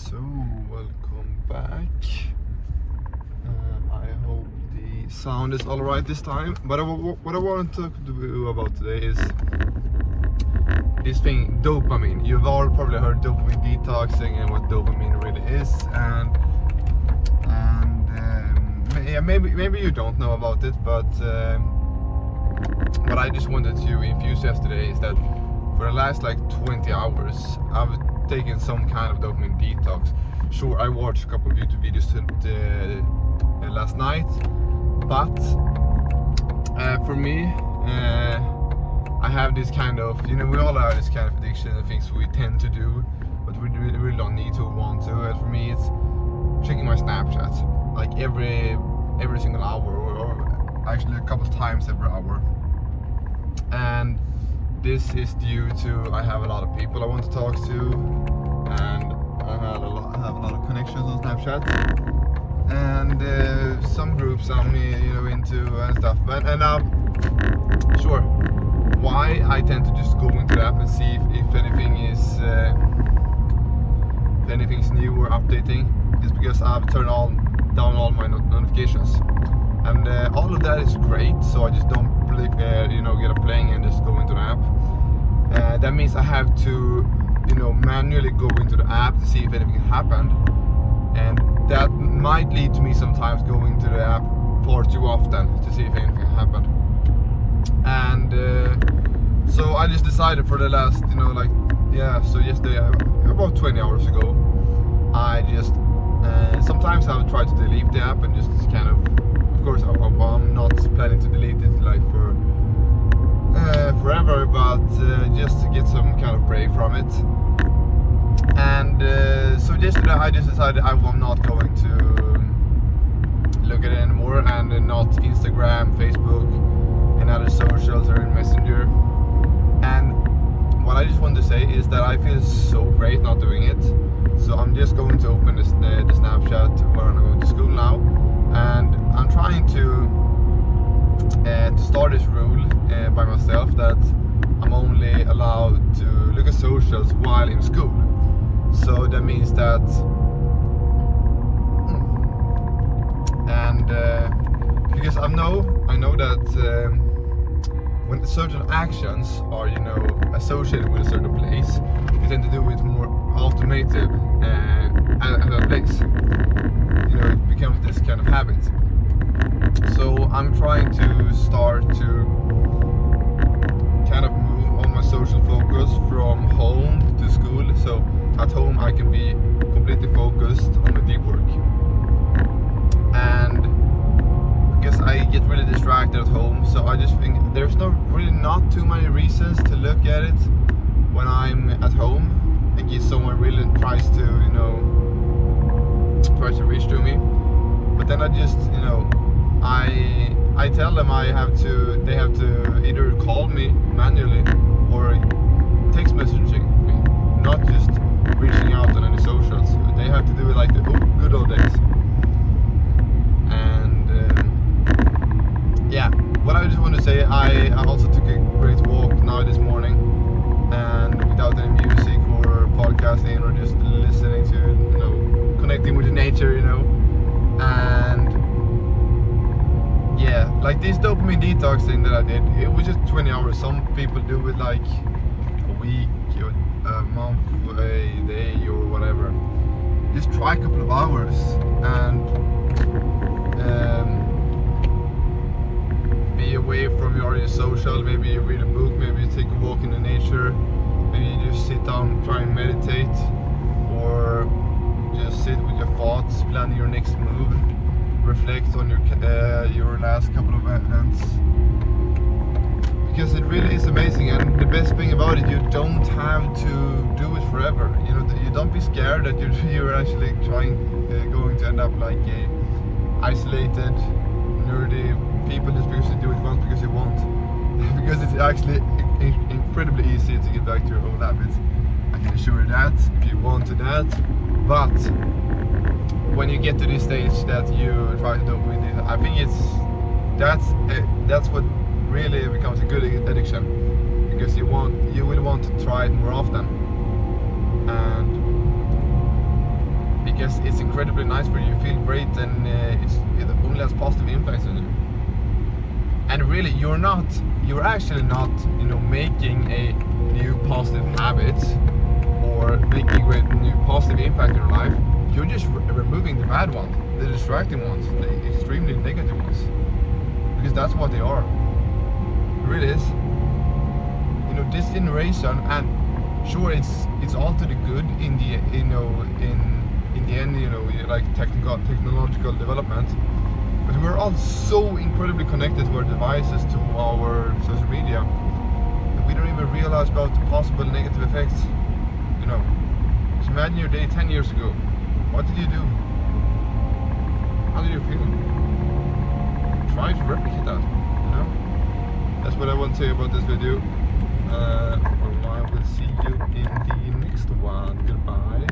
So, welcome back. I hope the sound is alright this time. But what I want to talk to you about today is this thing, dopamine. You've all probably heard dopamine detoxing and what dopamine really is, and yeah, maybe you don't know about it, but what I just wanted to infuse yesterday is that for the last like 20 hours I've taken some kind of dopamine detox. Sure, I watched a couple of YouTube videos last night, but for me, I have this kind of, we all have this kind of addiction and things we tend to do, but we really don't need to want to. And for me, it's checking my Snapchat like every single hour, or actually a couple of times every hour. And this is due to I have a lot of people I want to talk to, and I have a lot of connections on Snapchat, and some groups I'm into and stuff. And sure, why I tend to just go into the app and see if anything's new or updating is because I've turned down all my notifications, and all of that is great. So I just don't get a playing and just go into the app. That means I have to manually go into the app to see if anything happened, and that might lead to me sometimes going to the app far too often to see if anything happened. And so I just decided for the last so yesterday, about 20 hours ago, I just sometimes I would try to delete the app and just kind of course I'm not planning to delete it like for forever, but just to get some kind of break from it. And so yesterday I just decided I'm not going to look at it anymore, and not Instagram, Facebook, and other socials or in Messenger. And what I just wanted to say is that I feel so great not doing it. So I'm just going to open the Snapchat where I'm going to school now, and I'm trying to start this rule by myself that I'm only allowed to look at socials while in school. So that means that, and because I know that when certain actions are associated with a certain place, you tend to do it more automated at a place. It becomes this kind of habit. So I'm trying to start to kind of move all my social focus from home to school. So at home I can be completely focused on my deep work, and because I get really distracted at home, so I just think there's not too many reasons to look at it when I'm at home in case someone really tries to reach to me. But then I just I tell them they have to either call me manually or text messaging me, not just reaching out on any socials. They have to do it like the good old days. And yeah, what I just want to say, I also took a great walk now this morning, and without any music or podcasting or just listening to connecting with the nature, and yeah, like this dopamine detox thing that I did, it was just 20 hours. Some people do it like a week or a month or a day or whatever. Just try a couple of hours and be away from your social. Maybe you read a book, maybe you take a walk in the nature, maybe you just sit down, try and meditate, or just sit with your thoughts, plan your next move, reflect on your last couple of events, because it really is amazing. And the best thing about it, you don't have to do it forever. You don't be scared that you're actually going to end up like a isolated, nerdy people just because you do it once because you want. Because it's actually incredibly easy to get back to your old habits. I can assure you that if you want to that. But when you get to this stage that you try to dopamine detox, I think that's what really becomes a good addiction, because you will want to try it more often. And because it's incredibly nice for you. You feel great, and it only has positive impacts on you. And really, you're actually not, making a new positive habit or making a new positive impact in your life. You're just removing the bad ones, the distracting ones, the extremely negative ones, because that's what they are. It really is. This generation, and sure, it's all to the good in the in the end, like technological development. But we're all so incredibly connected to our devices, to our social media, that we don't even realize about the possible negative effects. Just imagine your day 10 years ago. What did you do? How did you feel? Try to replicate that. That's what I want to say about this video. I will see you in the next one. Goodbye.